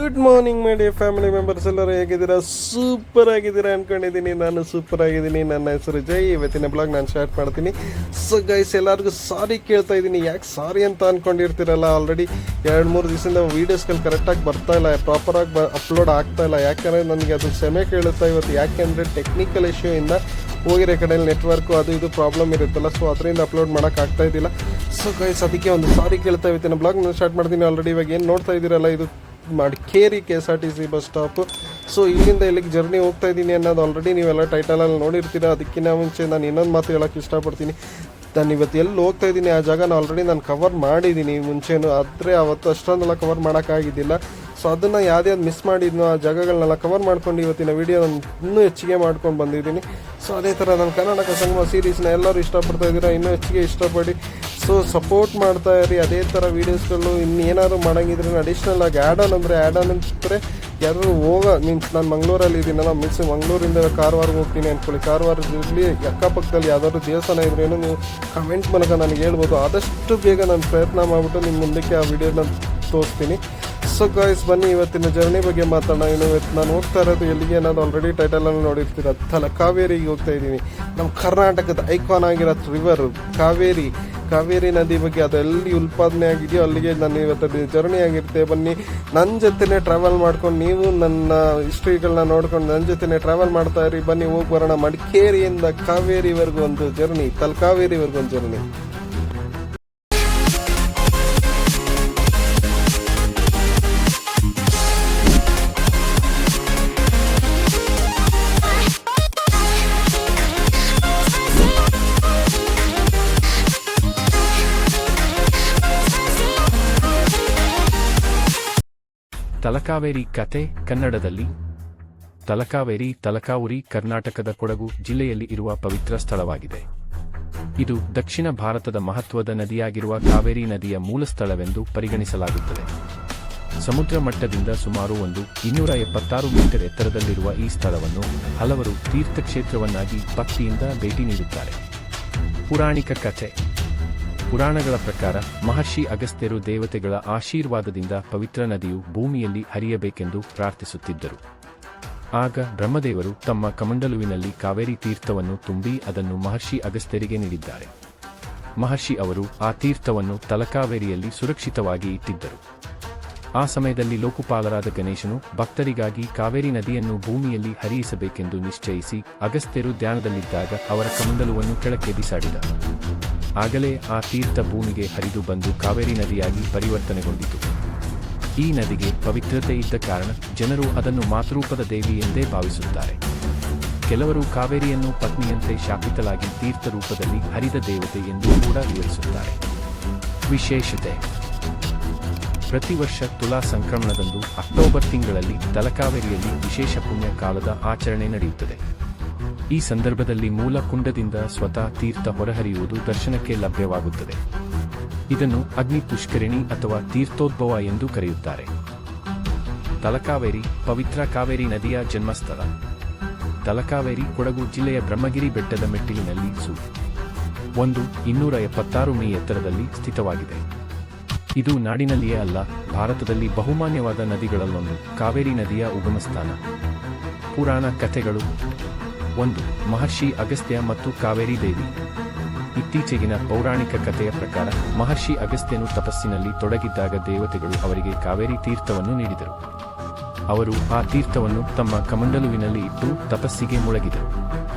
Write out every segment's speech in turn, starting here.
Good morning my dear family members, ಎಲ್ಲರೂ ಹೇಗಿದ್ದೀರಾ? Super ಆಗಿದ್ದೀರಾ ಅನ್ಕೊಂಡಿದ್ದೀನಿ. ನಾನು ಸೂಪರ್ ಆಗಿದ್ದೀನಿ. ನನ್ನ ಹೆಸರು ಜೈ. ಇವತ್ತಿನ ಬ್ಲಾಗ್ ನಾನು ಸ್ಟಾರ್ಟ್ ಮಾಡ್ತೀನಿ. ಸೊ ಗೈಸ್, ಎಲ್ಲರಿಗೂ ಸಾರಿ ಕೇಳ್ತಾ ಇದ್ದೀನಿ. ಯಾಕೆ ಸಾರಿ ಅಂತ ಅಂದ್ಕೊಂಡಿರ್ತೀರಲ್ಲ, ಆಲ್ರೆಡಿ 2-3 ದಿವಸದಿಂದ ವೀಡಿಯೋಸ್ಗಳು ಕರೆಕ್ಟಾಗಿ ಬರ್ತಾ ಇಲ್ಲ, ಪ್ರಾಪರಾಗಿ ಅಪ್ಲೋಡ್ ಆಗ್ತಾ ಇಲ್ಲ. ಯಾಕಂದರೆ ನನಗೆ ಅದು ಕ್ಷಮೆ ಕೇಳುತ್ತಾ ಇವತ್ತು. ಯಾಕೆಂದರೆ ಟೆಕ್ನಿಕಲ್ ಇಶ್ಯೂ ಇಂದ ಹೋಗಿರೋ ಕಡೆಯಲ್ಲಿ ನೆಟ್ವರ್ಕು ಅದು ಇದು ಪ್ರಾಬ್ಲಮ್ ಇರುತ್ತಲ್ಲ, ಸೊ ಅದರಿಂದ ಅಪ್ಲೋಡ್ ಮಾಡೋಕ್ಕಾಗ್ತಾ ಇದ್ದಿಲ್ಲ. ಸೊ ಗೈಸ್, ಅದಕ್ಕೆ ಒಂದು ಸಾರಿ ಕೇಳ್ತಾ ಇವತ್ತಿನ ಬ್ಲಾಗ್ ನಾನು ಸ್ಟಾರ್ಟ್ ಮಾಡ್ತೀನಿ. ಆಲ್ರೆಡಿ ಇವಾಗ ಏನು ನೋಡ್ತಾ ಇದ್ದೀರಲ್ಲ, ಇದು Madikeri KSRTC bus stop. So ಇಲ್ಲಿಂದ ಇಲ್ಲಿಗೆ ಜರ್ನಿ ಹೋಗ್ತಾ ಇದ್ದೀನಿ ಅನ್ನೋದು ಆಲ್ರೆಡಿ ನೀವೆಲ್ಲ ಟೈಟಲಲ್ಲಿ ನೋಡಿರ್ತೀರ. ಅದಕ್ಕಿಂತ ಮುಂಚೆ ನಾನು ಇನ್ನೊಂದು ಮಾತು ಹೇಳೋಕ್ಕೆ ಇಷ್ಟಪಡ್ತೀನಿ. ನಾನು ಇವತ್ತು ಎಲ್ಲಿ ಹೋಗ್ತಾ ಇದ್ದೀನಿ ಆ ಜಾಗನ ಆಲ್ರೆಡಿ ನಾನು ಕವರ್ ಮಾಡಿದ್ದೀನಿ ಮುಂಚೆನೂ, ಆದರೆ ಅವತ್ತು ಅಷ್ಟೊಂದೆಲ್ಲ ಕವರ್ ಮಾಡೋಕ್ಕಾಗಿದ್ದಿಲ್ಲ. ಸೊ ಅದನ್ನು ಯಾವುದೇ ಮಿಸ್ ಮಾಡಿದ್ನೋ ಆ ಜಾಗಗಳನ್ನೆಲ್ಲ ಕವರ್ ಮಾಡ್ಕೊಂಡು ಇವತ್ತಿನ ವೀಡಿಯೋ ನಾನು ಇನ್ನೂ ಹೆಚ್ಚಿಗೆ ಮಾಡ್ಕೊಂಡು ಬಂದಿದ್ದೀನಿ. ಸೊ ಅದೇ ಥರ ನಾನು ಕರ್ನಾಟಕ ಸಂಗಮ ಸೀರೀಸ್ನ ಎಲ್ಲರೂ ಇಷ್ಟಪಡ್ತಾ ಇದ್ದೀರಾ, ಇನ್ನೂ ಹೆಚ್ಚಿಗೆ ಇಷ್ಟಪಡಿ. ಸೊ ಸಪೋರ್ಟ್ ಮಾಡ್ತಾ ಇರಿ. ಅದೇ ಥರ ವೀಡಿಯೋಸ್ಗಳು ಇನ್ನೇನಾದ್ರು ಮಾಡೋಂಗಿದ್ರೆ ಅಡಿಷ್ನಲ್ ಆಗಿ ಆ್ಯಡ್ ಆನ್ ಅಂತಾರೆ. ಯಾರು ಮೀನ್ಸ್ ನಾನು ಮಂಗಳೂರಲ್ಲಿ ಇದ್ದೀನಲ್ಲ, ಮಂಗಳೂರಿಂದ ಕಾರವಾರ ಹೋಗ್ತೀನಿ ಅಂದ್ಕೊಳ್ಳಿ. ಕಾರವಾರದಲ್ಲಿ ಅಕ್ಕಪಕ್ಕದಲ್ಲಿ ಯಾವ್ದಾದ್ರು ದೇವಸ್ಥಾನ ಇದ್ರೇನು ನೀವು ಕಮೆಂಟ್ ಮೂಲಕ ನನಗೆ ಹೇಳ್ಬೋದು. ಆದಷ್ಟು ಬೇಗ ನಾನು ಪ್ರಯತ್ನ ಮಾಡಿಬಿಟ್ಟು ನಿಮ್ಮ ಮುಂದಕ್ಕೆ ಆ ವಿಡಿಯೋನ ತೋರಿಸ್ತೀನಿ. ಸೊ ಗಾಯ್ಸ್, ಬನ್ನಿ ಇವತ್ತಿನ ಜರ್ನಿ ಬಗ್ಗೆ ಮಾತಾಡೋಣ. ಇವತ್ತು ನಾನು ಹೋಗ್ತಾ ಇರೋದು ಎಲ್ಲಿಗೆ ಅನ್ನೋದು ಆಲ್ರೆಡಿ ಟೈಟಲನ್ನು ನೋಡಿರ್ತೀರ. ಕಾವೇರಿಗೆ ಹೋಗ್ತಾ ಇದ್ದೀನಿ. ನಮ್ಮ ಕರ್ನಾಟಕದ ಐಕಾನ್ ಆಗಿರೋ ರಿವರ್ ಕಾವೇರಿ ನದಿ ಬಗ್ಗೆ ಅದು ಎಲ್ಲಿ ಉತ್ಪಾದನೆ ಆಗಿದೆಯೋ ಅಲ್ಲಿಗೆ ನಾನು ಇವತ್ತು ಜರ್ನಿ ಆಗಿರುತ್ತೆ. ಬನ್ನಿ ನನ್ನ ಜೊತೆನೇ ಟ್ರಾವೆಲ್ ಮಾಡ್ಕೊಂಡು, ನೀವು ನನ್ನ ಹಿಸ್ಟ್ರಿಗಳನ್ನ ನೋಡ್ಕೊಂಡು ನನ್ನ ಜೊತೆನೇ ಟ್ರಾವೆಲ್ ಮಾಡ್ತಾ ಇರಿ. ಬನ್ನಿ ಹೋಗಿ ಬರೋಣ. ಮಡಿಕೇರಿಯಿಂದ ಕಾವೇರಿವರೆಗೂ ಒಂದು ಜರ್ನಿ, ತಲಕಾವೇರಿವರೆಗೂ ಒಂದು ಜರ್ನಿ. ತಲಕಾವೇರಿ ಕಥೆ ಕನ್ನಡದಲ್ಲಿ. ತಲಕಾವೇರಿ ಕರ್ನಾಟಕದ ಕೊಡಗು ಜಿಲ್ಲೆಯಲ್ಲಿ ಇರುವ ಪವಿತ್ರ ಸ್ಥಳವಾಗಿದೆ. ಇದು ದಕ್ಷಿಣ ಭಾರತದ ಮಹತ್ವದ ನದಿಯಾಗಿರುವ ಕಾವೇರಿ ನದಿಯ ಮೂಲ ಸ್ಥಳವೆಂದು ಪರಿಗಣಿಸಲಾಗುತ್ತದೆ. ಸಮುದ್ರ ಮಟ್ಟದಿಂದ ಸುಮಾರು 276 ಮೀಟರ್ ಎತ್ತರದಲ್ಲಿರುವ ಈ ಸ್ಥಳವನ್ನು ಹಲವರು ತೀರ್ಥಕ್ಷೇತ್ರವನ್ನಾಗಿ ಭಕ್ತಿಯಿಂದ ಭೇಟಿ ನೀಡುತ್ತಾರೆ. ಪೌರಾಣಿಕ ಕಥೆ. ಪುರಾಣಗಳ ಪ್ರಕಾರ ಮಹರ್ಷಿ ಅಗಸ್ತ್ಯರು ದೇವತೆಗಳ ಆಶೀರ್ವಾದದಿಂದ ಪವಿತ್ರ ನದಿಯು ಭೂಮಿಯಲ್ಲಿ ಹರಿಯಬೇಕೆಂದು ಪ್ರಾರ್ಥಿಸುತ್ತಿದ್ದರು. ಆಗ ಬ್ರಹ್ಮದೇವರು ತಮ್ಮ ಕಮಂಡಲುವಿನಲ್ಲಿ ಕಾವೇರಿ ತೀರ್ಥವನ್ನು ತುಂಬಿ ಅದನ್ನು ಮಹರ್ಷಿ ಅಗಸ್ತ್ಯರಿಗೆ ನೀಡಿದ್ದಾರೆ. ಮಹರ್ಷಿ ಅವರು ಆ ತೀರ್ಥವನ್ನು ತಲಕಾವೇರಿಯಲ್ಲಿ ಸುರಕ್ಷಿತವಾಗಿ ಇಟ್ಟಿದ್ದರು. ಆ ಸಮಯದಲ್ಲಿ ಲೋಕಪಾಲರಾದ ಗಣೇಶನು ಭಕ್ತರಿಗಾಗಿ ಕಾವೇರಿ ನದಿಯನ್ನು ಭೂಮಿಯಲ್ಲಿ ಹರಿಯಿಸಬೇಕೆಂದು ನಿಶ್ಚಯಿಸಿ ಅಗಸ್ತ್ಯರು ಧ್ಯಾನದಲ್ಲಿದ್ದಾಗ ಅವರ ಕಮಂಡಲುವನ್ನು ಕೆಳಕ್ಕೆ ಬಿಸಾಡಿದ. ಆಗಲೇ ಆ ತೀರ್ಥ ಭೂಮಿಗೆ ಹರಿದು ಬಂದು ಕಾವೇರಿ ನದಿಯಾಗಿ ಪರಿವರ್ತನೆಗೊಂಡಿತು. ಈ ನದಿಗೆ ಪವಿತ್ರತೆ ಇದ್ದ ಕಾರಣ ಜನರು ಅದನ್ನು ಮಾತೃರೂಪದ ದೇವಿ ಎಂದೇ ಭಾವಿಸುತ್ತಾರೆ. ಕೆಲವರು ಕಾವೇರಿಯನ್ನು ಪತ್ನಿಯಂತೆ ಶಾಪಿತಲಾಗಿ ತೀರ್ಥ ರೂಪದಲ್ಲಿ ಹರಿದ ದೇವತೆ ಎಂದು ಕೂಡ ವಿವರಿಸುತ್ತಾರೆ. ವಿಶೇಷತೆ. ಪ್ರತಿ ವರ್ಷ ತುಲಾ ಸಂಕ್ರಮಣದಂದು ಅಕ್ಟೋಬರ್ ತಿಂಗಳಲ್ಲಿ ತಲಕಾವೇರಿಯಲ್ಲಿ ವಿಶೇಷ ಪುಣ್ಯ ಕಾಲದ ಆಚರಣೆ ನಡೆಯುತ್ತದೆ. ಈ ಸಂದರ್ಭದಲ್ಲಿ ಮೂಲ ಕುಂಡದಿಂದ ಸ್ವತಃ ತೀರ್ಥ ಹೊರಹರಿಯುವುದು ದರ್ಶನಕ್ಕೆ ಲಭ್ಯವಾಗುತ್ತದೆ. ಇದನ್ನು ಅಗ್ನಿ ಪುಷ್ಕರಿಣಿ ಅಥವಾ ತೀರ್ಥೋದ್ಭವ ಎಂದು ಕರೆಯುತ್ತಾರೆ. ತಲಕಾವೇರಿ ಪವಿತ್ರ ಕಾವೇರಿ ನದಿಯ ಜನ್ಮಸ್ಥಳ. ತಲಕಾವೇರಿ ಕೊಡಗು ಜಿಲ್ಲೆಯ ಬ್ರಹ್ಮಗಿರಿ ಬೆಟ್ಟದ ಮೆಟ್ಟಿಲಿನಲ್ಲಿ 276 ಮೀ ಎತ್ತರದಲ್ಲಿ ಸ್ಥಿತವಾಗಿದೆ. ಇದು ನಾಡಿನಲ್ಲಿಯೇ ಅಲ್ಲ, ಭಾರತದಲ್ಲಿ ಬಹುಮಾನ್ಯವಾದ ನದಿಗಳಲ್ಲೊಂದು. ಕಾವೇರಿ ನದಿಯ ಉಗಮಸ್ಥಾನ. ಪುರಾಣ ಕಥೆಗಳು. 1. ಮಹರ್ಷಿ ಅಗಸ್ತ್ಯ ಮತ್ತು ಕಾವೇರಿ ದೇವಿ. ಇತ್ತೀಚೆಗಿನ ಪೌರಾಣಿಕ ಕಥೆಯ ಪ್ರಕಾರ ಮಹರ್ಷಿ ಅಗಸ್ತ್ಯನು ತಪಸ್ಸಿನಲ್ಲಿ ತೊಡಗಿದ್ದಾಗ ದೇವತೆಗಳು ಅವರಿಗೆ ಕಾವೇರಿ ತೀರ್ಥವನ್ನು ನೀಡಿದರು. ಅವರು ಆ ತೀರ್ಥವನ್ನು ತಮ್ಮ ಕಮಂಡಲುವಿನಲ್ಲಿ ಇಟ್ಟು ತಪಸ್ಸಿಗೆ ಮುಳುಗಿದರು.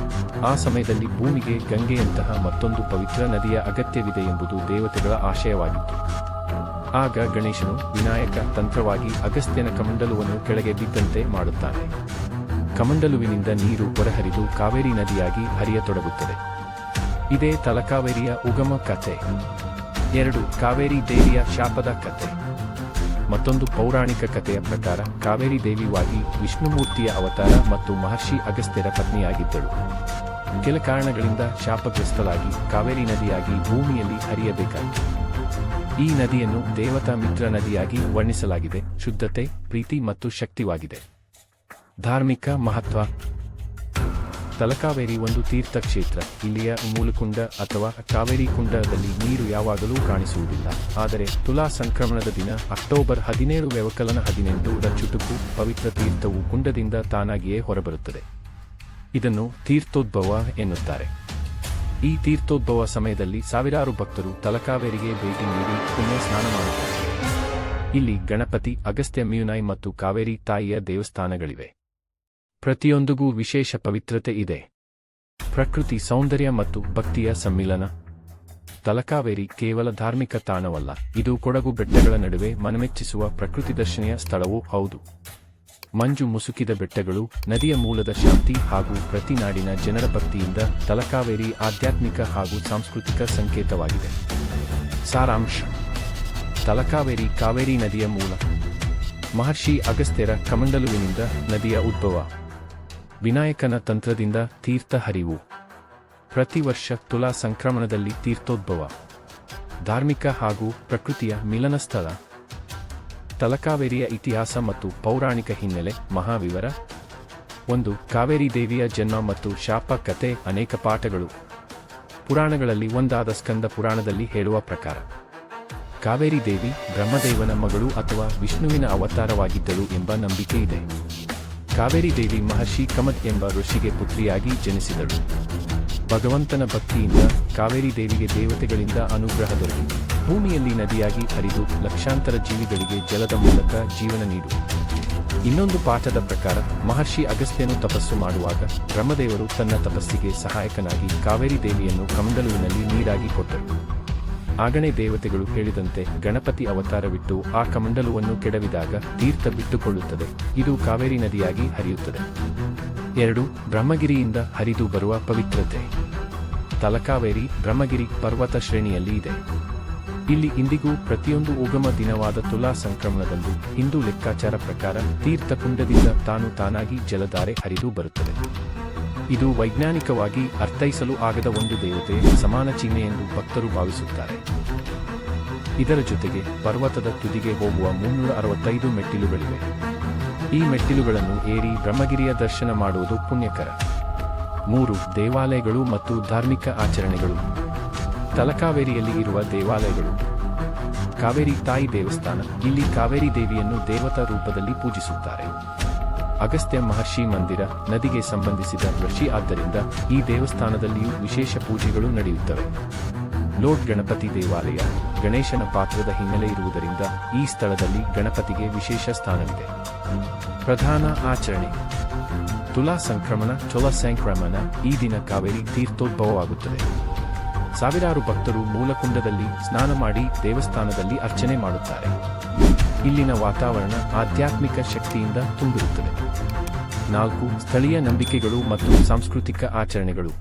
ಆ ಸಮಯದಲ್ಲಿ ಭೂಮಿಗೆ ಗಂಗೆಯಂತಹ ಮತ್ತೊಂದು ಪವಿತ್ರ ನದಿಯ ಅಗತ್ಯವಿದೆ ಎಂಬುದು ದೇವತೆಗಳ ಆಶಯವಾಗಿತ್ತು. ಆಗ ಗಣೇಶನು ವಿನಾಯಕ ತಂತ್ರವಾಗಿ ಅಗಸ್ತ್ಯನ ಕಮಂಡಲುವನ್ನು ಕೆಳಗೆ ಬಿದ್ದಂತೆ ಮಾಡುತ್ತಾನೆ. ಕಮಂಡಲುವಿನಿಂದ ನೀರು ಹೊರಹರಿದು ಕಾವೇರಿ ನದಿಯಾಗಿ ಹರಿಯತೊಡಗುತ್ತದೆ. ಇದೇ ತಲಕಾವೇರಿಯ ಉಗಮ ಕಥೆ. 2. ಕಾವೇರಿ ದೇವಿಯ ಶಾಪದ ಕಥೆ. ಮತ್ತೊಂದು ಪೌರಾಣಿಕ ಕಥೆಯ ಪ್ರಕಾರ ಕಾವೇರಿ ದೇವಿಯಾಗಿ ವಿಷ್ಣುಮೂರ್ತಿಯ ಅವತಾರ ಮತ್ತು ಮಹರ್ಷಿ ಅಗಸ್ತ್ಯರ ಪತ್ನಿಯಾಗಿದ್ದಳು. ಕೆಲ ಕಾರಣಗಳಿಂದ ಶಾಪಗ್ರಸ್ತಳಾಗಿ ಕಾವೇರಿ ನದಿಯಾಗಿ ಭೂಮಿಯಲ್ಲಿ ಹರಿಯಬೇಕಾಯಿತು. ಈ ನದಿಯನ್ನು ದೇವತಾ ಮಿತ್ರ ನದಿಯಾಗಿ ವರ್ಣಿಸಲಾಗಿದೆ. ಶುದ್ಧತೆ, ಪ್ರೀತಿ ಮತ್ತು ಶಕ್ತಿವಾಗಿದೆ. ಧಾರ್ಮಿಕ ಮಹತ್ವ. ತಲಕಾವೇರಿ ಒಂದು ತೀರ್ಥಕ್ಷೇತ್ರ. ಇಲ್ಲಿಯ ಮೂಲಕುಂಡ ಅಥವಾ ಕಾವೇರಿ ಕುಂಡದಲ್ಲಿ ನೀರು ಯಾವಾಗಲೂ ಕಾಣಿಸುವುದಿಲ್ಲ. ಆದರೆ ತುಲಾ ಸಂಕ್ರಮಣದ ದಿನ ಅಕ್ಟೋಬರ್ 17 ವ್ಯವಕಲನ 18 ಚುಟುಕು ಪವಿತ್ರ ತೀರ್ಥವು ಕುಂಡದಿಂದ ತಾನಾಗಿಯೇ ಹೊರಬರುತ್ತದೆ. ಇದನ್ನು ತೀರ್ಥೋದ್ಭವ ಎನ್ನುತ್ತಾರೆ. ಈ ತೀರ್ಥೋದ್ಭವ ಸಮಯದಲ್ಲಿ ಸಾವಿರಾರು ಭಕ್ತರು ತಲಕಾವೇರಿಗೆ ಭೇಟಿ ನೀಡಿ ಪುಣ್ಯ ಸ್ನಾನ ಮಾಡುತ್ತಾರೆ. ಇಲ್ಲಿ ಗಣಪತಿ, ಅಗಸ್ತ್ಯ, ಮ್ಯೂನೈ ಮತ್ತು ಕಾವೇರಿ ತಾಯಿಯ ದೇವಸ್ಥಾನಗಳಿವೆ. ಪ್ರತಿಯೊಂದಿಗೂ ವಿಶೇಷ ಪವಿತ್ರತೆ ಇದೆ. ಪ್ರಕೃತಿ ಸೌಂದರ್ಯ ಮತ್ತು ಭಕ್ತಿಯ ಸಮ್ಮಿಲನ. ತಲಕಾವೇರಿ ಕೇವಲ ಧಾರ್ಮಿಕ ತಾಣವಲ್ಲ, ಇದು ಕೊಡಗು ಬೆಟ್ಟಗಳ ನಡುವೆ ಮನಮೆಚ್ಚಿಸುವ ಪ್ರಕೃತಿ ದರ್ಶನೀಯ ಸ್ಥಳವೂ ಹೌದು. ಮಂಜು ಮುಸುಕಿದ ಬೆಟ್ಟಗಳು, ನದಿಯ ಮೂಲದ ಶಾಂತಿ ಹಾಗೂ ಪ್ರತಿ ನಾಡಿನ ಜನರ ಭಕ್ತಿಯಿಂದ ತಲಕಾವೇರಿ ಆಧ್ಯಾತ್ಮಿಕ ಹಾಗೂ ಸಾಂಸ್ಕೃತಿಕ ಸಂಕೇತವಾಗಿದೆ. ಸಾರಾಂಶ: ತಲಕಾವೇರಿ ಕಾವೇರಿ ನದಿಯ ಮೂಲ. ಮಹರ್ಷಿ ಅಗಸ್ತ್ಯರ ಕಮಂಡಲುವಿನಿಂದ ನದಿಯ ಉದ್ಭವ. ವಿನಾಯಕನ ತಂತ್ರದಿಂದ ತೀರ್ಥ ಹರಿವು. ಪ್ರತಿ ವರ್ಷ ತುಲಾ ಸಂಕ್ರಮಣದಲ್ಲಿ ತೀರ್ಥೋದ್ಭವ. ಧಾರ್ಮಿಕ ಹಾಗೂ ಪ್ರಕೃತಿಯ ಮಿಲನ ಸ್ಥಳ. ತಲಕಾವೇರಿಯ ಇತಿಹಾಸ ಮತ್ತು ಪೌರಾಣಿಕ ಹಿನ್ನೆಲೆ. ಮಹಾವಿವರ. 1. ಕಾವೇರಿ ದೇವಿಯ ಜನ್ಮ ಮತ್ತು ಶಾಪ ಕಥೆ. ಅನೇಕ ಪಾಠಗಳು. ಪುರಾಣಗಳಲ್ಲಿ ಒಂದಾದ ಸ್ಕಂದ ಪುರಾಣದಲ್ಲಿ ಹೇಳುವ ಪ್ರಕಾರ ಕಾವೇರಿ ದೇವಿ ಬ್ರಹ್ಮದೇವನ ಮಗಳು ಅಥವಾ ವಿಷ್ಣುವಿನ ಅವತಾರವಾಗಿದ್ದಳು ಎಂಬ ನಂಬಿಕೆ ಇದೆ. ಕಾವೇರಿ ದೇವಿ ಮಹರ್ಷಿ ಕಮತ್ ಎಂಬ ಋಷಿಗೆ ಪುತ್ರಿಯಾಗಿ ಜನಿಸಿದಳು. ಭಗವಂತನ ಭಕ್ತಿಯಿಂದ ಕಾವೇರಿ ದೇವಿಗೆ ದೇವತೆಗಳಿಂದ ಅನುಗ್ರಹ ದೊರೆಯಿತು. ಭೂಮಿಯಲ್ಲಿ ನದಿಯಾಗಿ ಹರಿದು ಲಕ್ಷಾಂತರ ಜೀವಿಗಳಿಗೆ ಜಲದ ಮೂಲಕ ಜೀವನ ನೀಡು. ಇನ್ನೊಂದು ಪಾಠದ ಪ್ರಕಾರ ಮಹರ್ಷಿ ಅಗಸ್ತ್ಯನು ತಪಸ್ಸು ಮಾಡುವಾಗ ಬ್ರಹ್ಮದೇವರು ತನ್ನ ತಪಸ್ಸಿಗೆ ಸಹಾಯಕನಾಗಿ ಕಾವೇರಿ ದೇವಿಯನ್ನು ಕಮಂಡಲುವಿನಲ್ಲಿ ನೀರಾಗಿ ಕೊಟ್ಟರು. ಆಗಣೆ ದೇವತೆಗಳು ಹೇಳಿದಂತೆ ಗಣಪತಿ ಅವತಾರವಿಟ್ಟು ಆ ಕಮಂಡಲುವನ್ನು ಕೆಡವಿದಾಗ ತೀರ್ಥ ಬಿಟ್ಟುಕೊಳ್ಳುತ್ತದೆ. ಇದು ಕಾವೇರಿ ನದಿಯಾಗಿ ಹರಿಯುತ್ತದೆ. 2. ಬ್ರಹ್ಮಗಿರಿಯಿಂದ ಹರಿದು ಬರುವ ಪವಿತ್ರತೆ. ತಲಕಾವೇರಿ ಬ್ರಹ್ಮಗಿರಿ ಪರ್ವತ ಶ್ರೇಣಿಯಲ್ಲಿ ಇದೆ. ಇಲ್ಲಿ ಇಂದಿಗೂ ಪ್ರತಿಯೊಂದು ಉಗಮ ದಿನವಾದ ತುಲಾ ಸಂಕ್ರಮಣದಂದು ಹಿಂದೂ ಲೆಕ್ಕಾಚಾರ ಪ್ರಕಾರ ತೀರ್ಥಕುಂಡದಿಂದ ತಾನಾಗಿ ಜಲಧಾರೆ ಹರಿದು ಬರುತ್ತದೆ. ಇದು ವೈಜ್ಞಾನಿಕವಾಗಿ ಅರ್ಥೈಸಲು ಆಗದ ಒಂದು ದೇವತೆಯ ಸಮಾನ ಚಿಹ್ನೆ ಎಂದು ಭಕ್ತರು ಭಾವಿಸುತ್ತಾರೆ. ಇದರ ಜೊತೆಗೆ ಪರ್ವತದ ತುದಿಗೆ ಹೋಗುವ 365 ಮೆಟ್ಟಿಲುಗಳಿವೆ. ಈ ಮೆಟ್ಟಿಲುಗಳನ್ನು ಏರಿ ಬ್ರಹ್ಮಗಿರಿಯ ದರ್ಶನ ಮಾಡುವುದು ಪುಣ್ಯಕರ. 3. ದೇವಾಲಯಗಳು ಮತ್ತು ಧಾರ್ಮಿಕ ಆಚರಣೆಗಳು. ತಲಕಾವೇರಿಯಲ್ಲಿ ಇರುವ ದೇವಾಲಯಗಳು. ಕಾವೇರಿ ತಾಯಿ ದೇವಸ್ಥಾನ. ಇಲ್ಲಿ ಕಾವೇರಿ ದೇವಿಯನ್ನು ದೇವತಾ ರೂಪದಲ್ಲಿ ಪೂಜಿಸುತ್ತಾರೆ. ಅಗಸ್ತ್ಯ ಮಹರ್ಷಿ ಮಂದಿರ, ನದಿಗೆ ಸಂಬಂಧಿಸಿದ ಋಷಿ ಆದ್ದರಿಂದ ಈ ದೇವಸ್ಥಾನದಲ್ಲಿಯೂ ವಿಶೇಷ ಪೂಜೆಗಳು ನಡೆಯುತ್ತವೆ. ಲೋಡ್ ಗಣಪತಿ ದೇವಾಲಯ. ಗಣೇಶನ ಪಾತ್ರದ ಹಿನ್ನೆಲೆ ಇರುವುದರಿಂದ ಈ ಸ್ಥಳದಲ್ಲಿ ಗಣಪತಿಗೆ ವಿಶೇಷ ಸ್ಥಾನವಿದೆ. ಪ್ರಧಾನ ಆಚರಣೆ. ತುಲಾ ಸಂಕ್ರಮಣ ಸಂಕ್ರಮಣ. ಈ ದಿನ ಕಾವೇರಿ ತೀರ್ಥೋದ್ಭವವಾಗುತ್ತದೆ. ಸಾವಿರಾರು ಭಕ್ತರು ಮೂಲಕುಂಡದಲ್ಲಿ ಸ್ನಾನ ಮಾಡಿ ದೇವಸ್ಥಾನದಲ್ಲಿ ಅರ್ಚನೆ ಮಾಡುತ್ತಾರೆ. ಇಲ್ಲಿನ ವಾತಾವರಣ ಆಧ್ಯಾತ್ಮಿಕ ಶಕ್ತಿಯಿಂದ ತುಂಬಿರುತ್ತದೆ. 4. ಸ್ಥಳೀಯ ನಂಬಿಕೆಗಳು ಮತ್ತು ಸಾಂಸ್ಕೃತಿಕ ಆಚರಣೆಗಳು.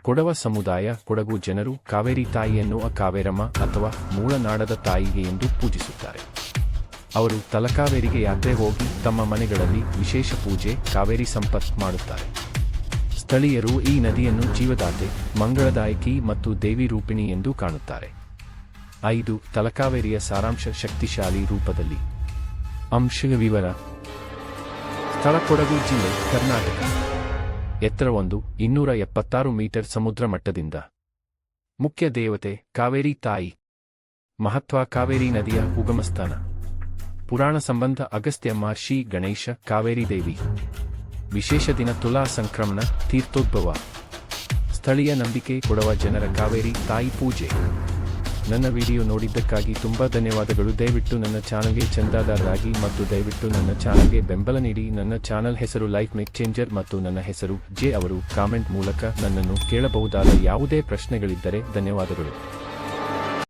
ಕೊಡವ ಸಮುದಾಯ. ಕೊಡಗು ಜನರು ಕಾವೇರಿ ತಾಯಿಯನ್ನು ಕಾವೇರಮ್ಮ ಅಥವಾ ಮೂಲನಾಡದ ತಾಯಿಗೆ ಎಂದು ಪೂಜಿಸುತ್ತಾರೆ. ಅವರು ತಲಕಾವೇರಿಗೆ ಯಾತ್ರೆ ಹೋಗಿ ತಮ್ಮ ಮನೆಗಳಲ್ಲಿ ವಿಶೇಷ ಪೂಜೆ, ಕಾವೇರಿ ಸಂಪತ್ ಮಾಡುತ್ತಾರೆ. ಸ್ಥಳೀಯರು ಈ ನದಿಯನ್ನು ಜೀವದಾತೆ, ಮಂಗಳದಾಯಕಿ ಮತ್ತು ದೇವಿ ರೂಪಿಣಿ ಎಂದು ಕಾಣುತ್ತಾರೆ. 5. ತಲಕಾವೇರಿಯ ಸಾರಾಂಶ ಶಕ್ತಿಶಾಲಿ ರೂಪದಲ್ಲಿ. ಅಂಶ ವಿವರ. ಸ್ಥಳ ಕೊಡಗು ಜಿಲ್ಲೆ, ಕರ್ನಾಟಕ. ಎತ್ತರ 276 ಮೀಟರ್ ಸಮುದ್ರ ಮಟ್ಟದಿಂದ. ಮುಖ್ಯ ದೇವತೆ ಕಾವೇರಿ ತಾಯಿ. ಮಹತ್ವ ಕಾವೇರಿ ನದಿಯ ಉಗಮಸ್ಥಾನ. ಪುರಾಣ ಸಂಬಂಧ ಅಗಸ್ತ್ಯ ಮಹರ್ಷಿ, ಗಣೇಶ, ಕಾವೇರಿ ದೇವಿ. ವಿಶೇಷ ದಿನ ತುಲಾ ಸಂಕ್ರಮಣ, ತೀರ್ಥೋದ್ಭವ. ಸ್ಥಳೀಯ ನಂಬಿಕೆ ಕೊಡವ ಜನರ ಕಾವೇರಿ ತಾಯಿ ಪೂಜೆ. ನನ್ನ ವಿಡಿಯೋ ನೋಡಿದ್ದಕ್ಕಾಗಿ ತುಂಬಾ ಧನ್ಯವಾದಗಳು. ದಯವಿಟ್ಟು ನನ್ನ ಚಾನಲ್ಗೆ ಚಂದಾದಾರರಾಗಿ ಮತ್ತು ದಯವಿಟ್ಟು ನನ್ನ ಚಾನಲ್ಗೆ ಬೆಂಬಲ ನೀಡಿ. ನನ್ನ ಚಾನಲ್ ಹೆಸರು ಲೈಫ್ ಮೇಕ್ ಚೇಂಜರ್ ಮತ್ತು ನನ್ನ ಹೆಸರು ಜೆ. ಅವರು ಕಾಮೆಂಟ್ ಮೂಲಕ ನನ್ನನ್ನು ಕೇಳಬಹುದಾದ ಯಾವುದೇ ಪ್ರಶ್ನೆಗಳಿದ್ದರೆ ಧನ್ಯವಾದಗಳು.